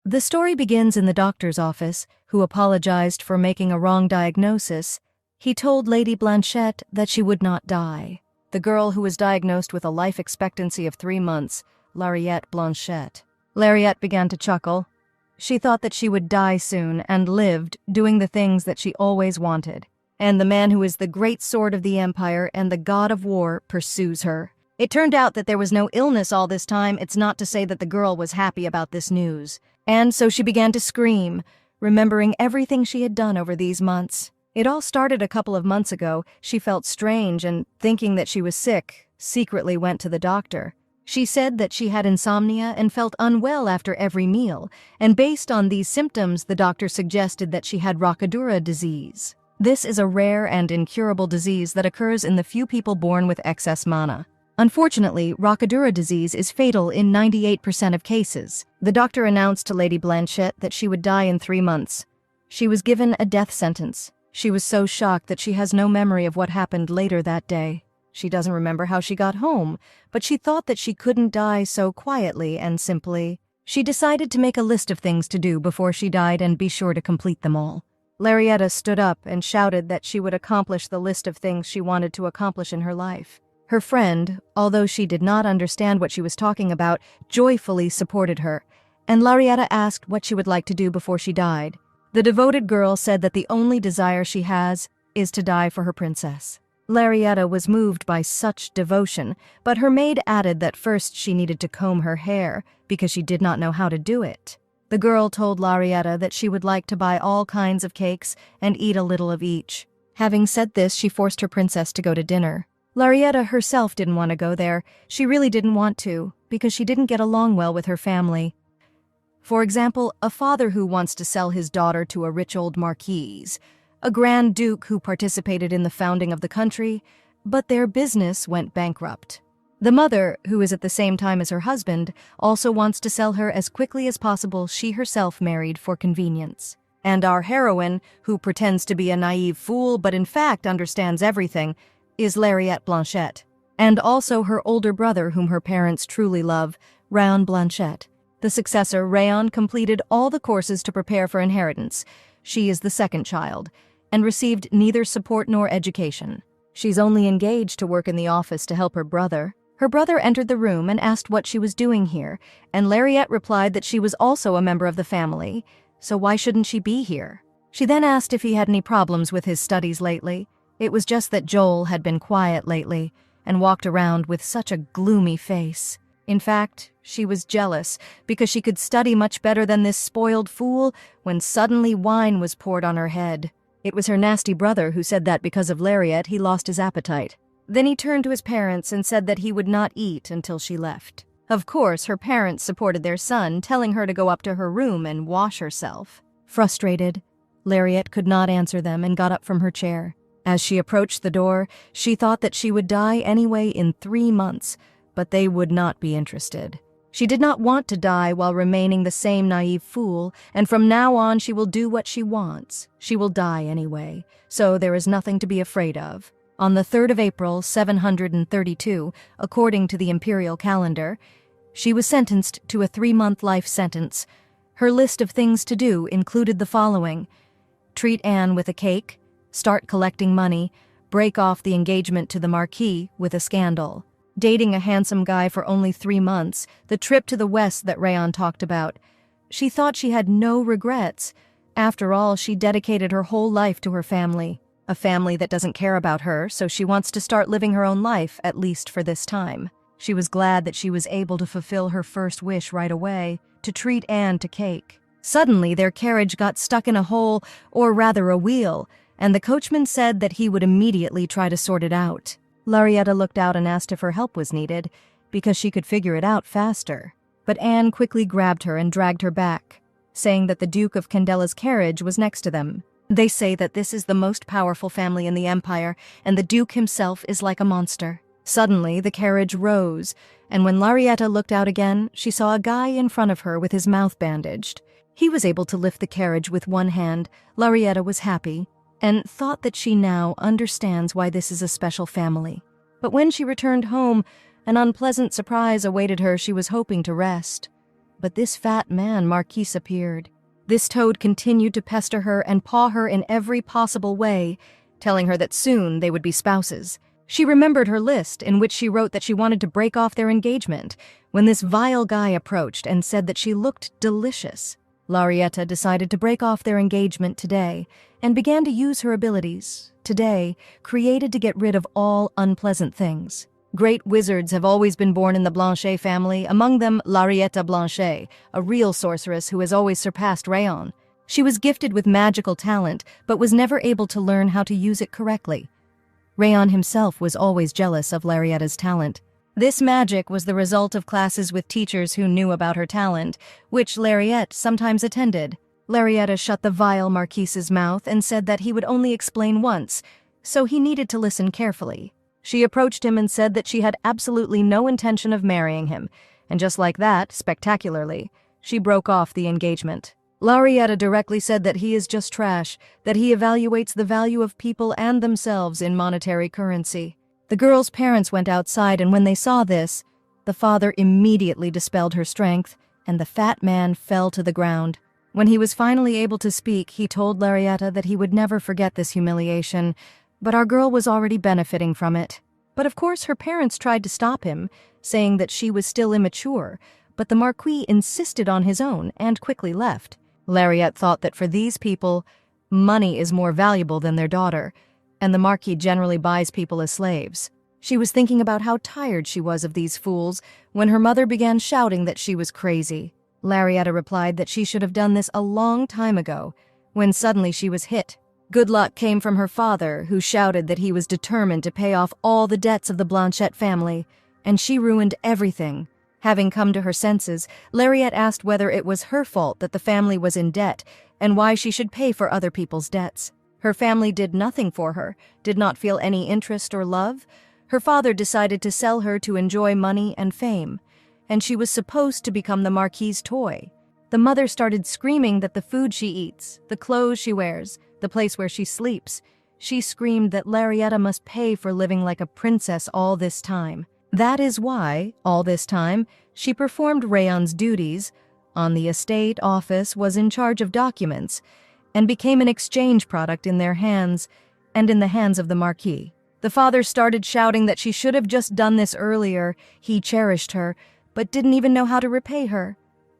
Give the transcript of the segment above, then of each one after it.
The story begins in the doctor's office, who apologized for making a wrong diagnosis. He told Lady Blanchette that she would not die. The girl who was diagnosed with a life expectancy of 3 months, Lariette Blanchette. Lariette began to chuckle. She thought that she would die soon and lived, doing the things that she always wanted. And the man who is the great sword of the empire and the god of war pursues her. It turned out that there was no illness all this time. It's not to say that the girl was happy about this news. And so she began to scream, remembering everything she had done over these months. It all started a couple of months ago. She felt strange and, thinking that she was sick, secretly went to the doctor. She said that she had insomnia and felt unwell after every meal, and based on these symptoms, the doctor suggested that she had Rockadura disease. This is a rare and incurable disease that occurs in the few people born with excess mana. Unfortunately, Rockadura disease is fatal in 98% of cases. The doctor announced to Lady Blanchette that she would die in 3 months. She was given a death sentence. She was so shocked that she has no memory of what happened later that day. She doesn't remember how she got home, but she thought that she couldn't die so quietly and simply. She decided to make a list of things to do before she died and be sure to complete them all. Larietta stood up and shouted that she would accomplish the list of things she wanted to accomplish in her life. Her friend, although she did not understand what she was talking about, joyfully supported her, and Larietta asked what she would like to do before she died. The devoted girl said that the only desire she has is to die for her princess. Larietta was moved by such devotion, but her maid added that first she needed to comb her hair because she did not know how to do it. The girl told Larietta that she would like to buy all kinds of cakes and eat a little of each. Having said this, she forced her princess to go to dinner. Larietta herself didn't want to go there. She really didn't want to, because she didn't get along well with her family. For example, a father who wants to sell his daughter to a rich old marquise, a grand duke who participated in the founding of the country, but their business went bankrupt. The mother, who is at the same time as her husband, also wants to sell her as quickly as possible. She herself married for convenience. And our heroine, who pretends to be a naive fool but in fact understands everything, is Lariette Blanchette, and also her older brother whom her parents truly love, Rayon Blanchette. The successor, Rayon, completed all the courses to prepare for inheritance. She is the second child, and received neither support nor education. She's only engaged to work in the office to help her brother. Her brother entered the room and asked what she was doing here, and Lariette replied that she was also a member of the family, so why shouldn't she be here? She then asked if he had any problems with his studies lately. It was just that Joel had been quiet lately and walked around with such a gloomy face. In fact, she was jealous because she could study much better than this spoiled fool when suddenly wine was poured on her head. It was her nasty brother who said that because of Lariette he lost his appetite. Then he turned to his parents and said that he would not eat until she left. Of course, her parents supported their son, telling her to go up to her room and wash herself. Frustrated, Lariette could not answer them and got up from her chair. As she approached the door, she thought that she would die anyway in 3 months, but they would not be interested. She did not want to die while remaining the same naive fool, and from now on she will do what she wants. She will die anyway, so there is nothing to be afraid of. On the 3rd of April, 732, according to the imperial calendar, she was sentenced to a 3-month life sentence. Her list of things to do included the following: treat Anne with a cake, start collecting money, break off the engagement to the Marquis with a scandal, dating a handsome guy for only 3 months, the trip to the West that Rayon talked about. She thought she had no regrets. After all, she dedicated her whole life to her family, a family that doesn't care about her, so she wants to start living her own life, at least for this time. She was glad that she was able to fulfill her first wish right away, to treat Anne to cake. Suddenly, their carriage got stuck in a hole, or rather a wheel, and the coachman said that he would immediately try to sort it out. Larietta looked out and asked if her help was needed, because she could figure it out faster. But Anne quickly grabbed her and dragged her back, saying that the Duke of Candella's carriage was next to them. They say that this is the most powerful family in the Empire, and the Duke himself is like a monster. Suddenly, the carriage rose, and when Larietta looked out again, she saw a guy in front of her with his mouth bandaged. He was able to lift the carriage with one hand. Larietta was happy, and thought that she now understands why this is a special family. But when she returned home, an unpleasant surprise awaited her. She was hoping to rest, But this fat man, Marquis, appeared. This toad continued to pester her and paw her in every possible way, telling her that soon they would be spouses. She remembered her list, in which she wrote that she wanted to break off their engagement, when this vile guy approached and said that she looked delicious. Larietta decided to break off their engagement today, and began to use her abilities, today, created to get rid of all unpleasant things. Great wizards have always been born in the Blanchet family, among them Larietta Blanchet, a real sorceress who has always surpassed Rayon. She was gifted with magical talent, but was never able to learn how to use it correctly. Rayon himself was always jealous of Larietta's talent. This magic was the result of classes with teachers who knew about her talent, which Lariette sometimes attended. Larietta shut the vile Marquise's mouth and said that he would only explain once, so he needed to listen carefully. She approached him and said that she had absolutely no intention of marrying him, and just like that, spectacularly, she broke off the engagement. Larietta directly said that he is just trash, that he evaluates the value of people and themselves in monetary currency. The girl's parents went outside, and when they saw this, the father immediately dispelled her strength, and the fat man fell to the ground. When he was finally able to speak, he told Larietta that he would never forget this humiliation, but our girl was already benefiting from it. But of course her parents tried to stop him, saying that she was still immature, but the Marquis insisted on his own and quickly left. Lariette thought that for these people, money is more valuable than their daughter, and the Marquis generally buys people as slaves. She was thinking about how tired she was of these fools when her mother began shouting that she was crazy. Larietta replied that she should have done this a long time ago, when suddenly she was hit. Good luck came from her father, who shouted that he was determined to pay off all the debts of the Blanchette family, and she ruined everything. Having come to her senses, Lariette asked whether it was her fault that the family was in debt, and why she should pay for other people's debts. Her family did nothing for her, did not feel any interest or love. Her father decided to sell her to enjoy money and fame, and she was supposed to become the Marquis's toy. The mother started screaming that the food she eats, the clothes she wears, the place where she sleeps, she screamed that Larietta must pay for living like a princess all this time. That is why, all this time, she performed Rayon's duties, on the estate office, was in charge of documents, and became an exchange product in their hands and in the hands of the Marquis. The father started shouting that she should have just done this earlier. He cherished her, but didn't even know how to repay her.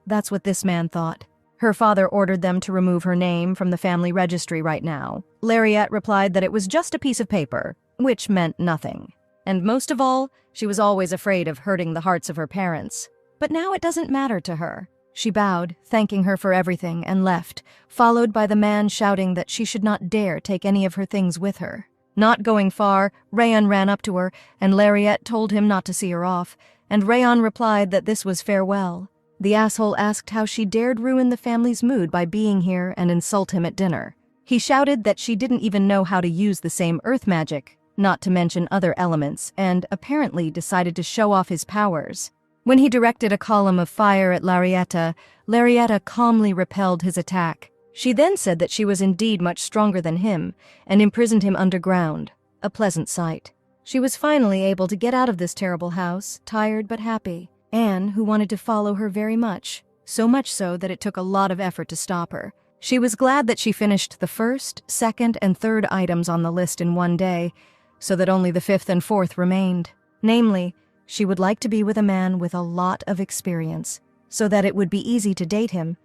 That's what this man thought. Her father ordered them to remove her name from the family registry right now. Lariette replied that it was just a piece of paper, which meant nothing. And most of all, she was always afraid of hurting the hearts of her parents. But now it doesn't matter to her. She bowed, thanking her for everything, and left, followed by the man shouting that she should not dare take any of her things with her. Not going far, Rayon ran up to her, and Lariette told him not to see her off, and Rayon replied that this was farewell. The asshole asked how she dared ruin the family's mood by being here and insult him at dinner. He shouted that she didn't even know how to use the same earth magic, not to mention other elements, and apparently decided to show off his powers. When he directed a column of fire at Larietta, Larietta calmly repelled his attack. She then said that she was indeed much stronger than him, and imprisoned him underground, a pleasant sight. She was finally able to get out of this terrible house, tired but happy. Anne, who wanted to follow her very much, so much so that it took a lot of effort to stop her. She was glad that she finished the first, second, and third items on the list in one day, so that only the fifth and fourth remained. Namely, she would like to be with a man with a lot of experience, so that it would be easy to date him.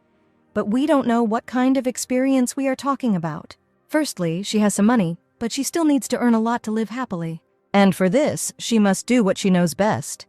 But we don't know what kind of experience we are talking about. Firstly, she has some money, but she still needs to earn a lot to live happily. And for this, she must do what she knows best.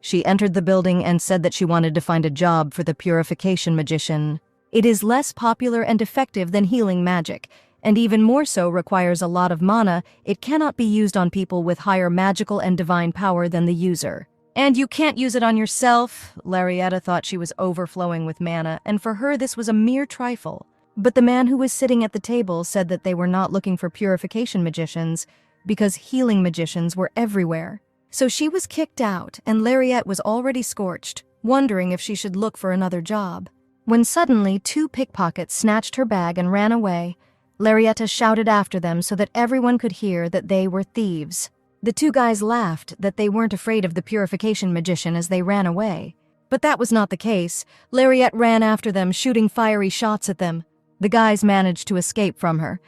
She entered the building and said that she wanted to find a job for the purification magician. It is less popular and effective than healing magic, and even more so requires a lot of mana. It cannot be used on people with higher magical and divine power than the user. And you can't use it on yourself. Larietta thought she was overflowing with mana, and for her this was a mere trifle. But the man who was sitting at the table said that they were not looking for purification magicians, because healing magicians were everywhere. So she was kicked out, and Lariette was already scorched, wondering if she should look for another job. When suddenly 2 pickpockets snatched her bag and ran away, Larietta shouted after them so that everyone could hear that they were thieves. The 2 guys laughed that they weren't afraid of the purification magician as they ran away. But that was not the case. Lariette ran after them, shooting fiery shots at them. The guys managed to escape from her,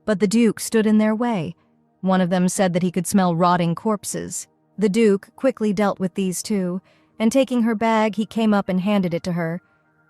but the Duke stood in their way. One of them said that he could smell rotting corpses. The Duke quickly dealt with these two, and taking her bag, he came up and handed it to her.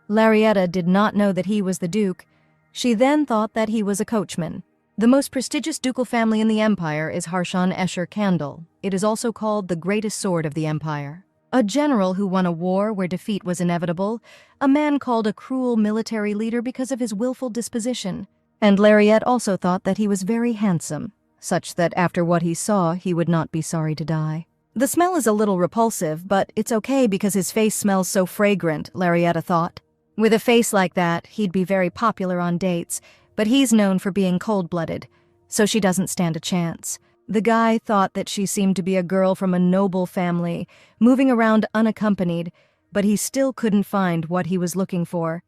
Larietta did not know that he was the Duke. She then thought that he was a coachman. The most prestigious ducal family in the Empire is Harshan Escher Kandil. It is also called the greatest sword of the Empire. A general who won a war where defeat was inevitable, a man called a cruel military leader because of his willful disposition. And Lariette also thought that he was very handsome, such that after what he saw, he would not be sorry to die. The smell is a little repulsive, but it's okay because his face smells so fragrant, Larietta thought. With a face like that, he'd be very popular on dates, but he's known for being cold-blooded, so she doesn't stand a chance. The guy thought that she seemed to be a girl from a noble family, moving around unaccompanied, but he still couldn't find what he was looking for.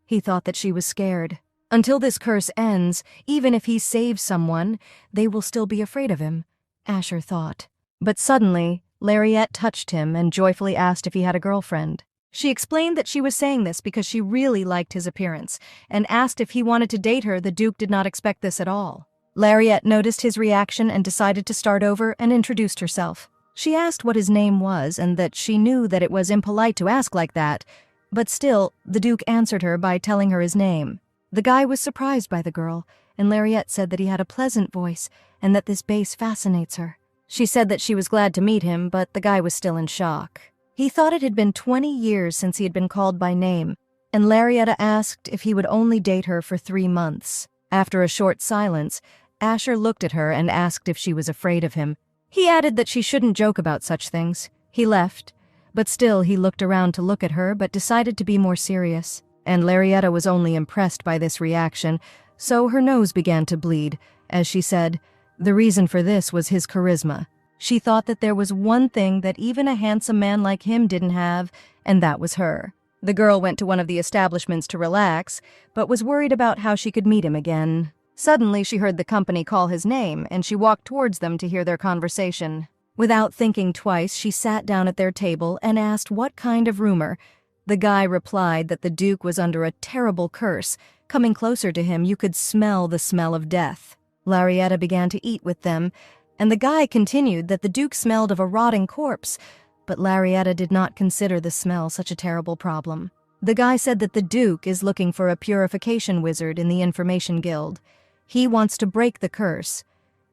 He thought that she was scared. Until this curse ends, even if he saves someone, they will still be afraid of him, Asher thought. But suddenly, Lariette touched him and joyfully asked if he had a girlfriend. She explained that she was saying this because she really liked his appearance, and asked if he wanted to date her. The Duke did not expect this at all. Lariette noticed his reaction and decided to start over and introduced herself. She asked what his name was and that she knew that it was impolite to ask like that, but still, the Duke answered her by telling her his name. The guy was surprised by the girl, and Lariette said that he had a pleasant voice and that this bass fascinates her. She said that she was glad to meet him, but the guy was still in shock. He thought it had been 20 years since he had been called by name, and Larietta asked if he would only date her for 3 months. After a short silence, Asher looked at her and asked if she was afraid of him. He added that she shouldn't joke about such things. He left, but still he looked around to look at her but decided to be more serious. And Larietta was only impressed by this reaction, so her nose began to bleed, as she said, the reason for this was his charisma. She thought that there was one thing that even a handsome man like him didn't have, and that was her. The girl went to one of the establishments to relax, but was worried about how she could meet him again. Suddenly, she heard the company call his name, and she walked towards them to hear their conversation. Without thinking twice, she sat down at their table and asked what kind of rumor. The guy replied that the Duke was under a terrible curse. Coming closer to him, you could smell the smell of death. Larietta began to eat with them, and the guy continued that the Duke smelled of a rotting corpse, but Larietta did not consider the smell such a terrible problem. The guy said that the Duke is looking for a purification wizard in the Information Guild. He wants to break the curse,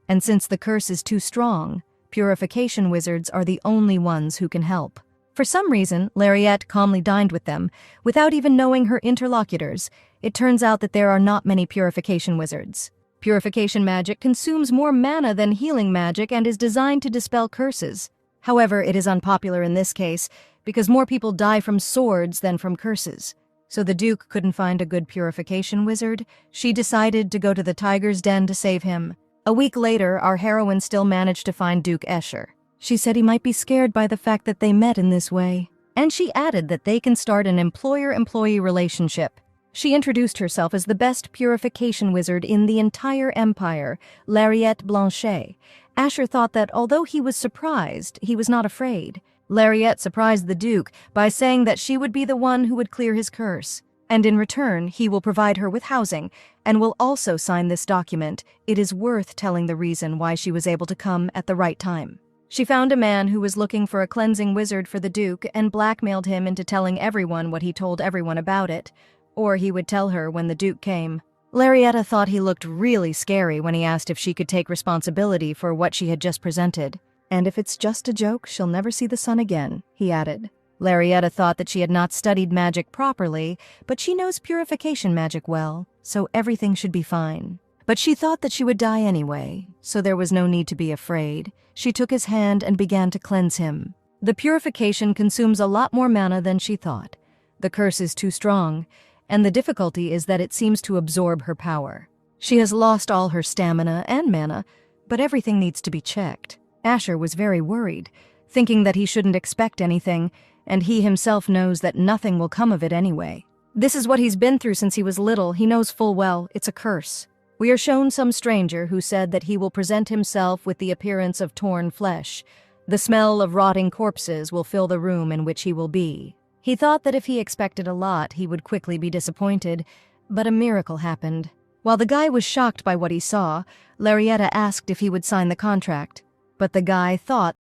and since the curse is too strong, purification wizards are the only ones who can help. For some reason, Lariette calmly dined with them, without even knowing her interlocutors. It turns out that there are not many purification wizards. Purification magic consumes more mana than healing magic and is designed to dispel curses. However, it is unpopular in this case, because more people die from swords than from curses. So the Duke couldn't find a good purification wizard. She decided to go to the tiger's den to save him. A week later, our heroine still managed to find Duke Escher. She said he might be scared by the fact that they met in this way. And she added that they can start an employer-employee relationship. She introduced herself as the best purification wizard in the entire empire, Lariette Blanchet. Asher thought that although he was surprised, he was not afraid. Lariette surprised the Duke by saying that she would be the one who would clear his curse, and in return he will provide her with housing, and will also sign this document. It is worth telling the reason why she was able to come at the right time. She found a man who was looking for a cleansing wizard for the Duke and blackmailed him into telling everyone what he told everyone about it, or he would tell her when the Duke came. Larietta thought he looked really scary when he asked if she could take responsibility for what she had just presented. And if it's just a joke, she'll never see the sun again, he added. Larietta thought that she had not studied magic properly, but she knows purification magic well, so everything should be fine. But she thought that she would die anyway, so there was no need to be afraid. She took his hand and began to cleanse him. The purification consumes a lot more mana than she thought. The curse is too strong, and the difficulty is that it seems to absorb her power. She has lost all her stamina and mana, but everything needs to be checked. Asher was very worried, thinking that he shouldn't expect anything, and he himself knows that nothing will come of it anyway. This is what he's been through since he was little. He knows full well it's a curse. We are shown some stranger who said that he will present himself with the appearance of torn flesh. The smell of rotting corpses will fill the room in which he will be. He thought that if he expected a lot, he would quickly be disappointed, but a miracle happened. While the guy was shocked by what he saw, Larietta asked if he would sign the contract, but the guy thought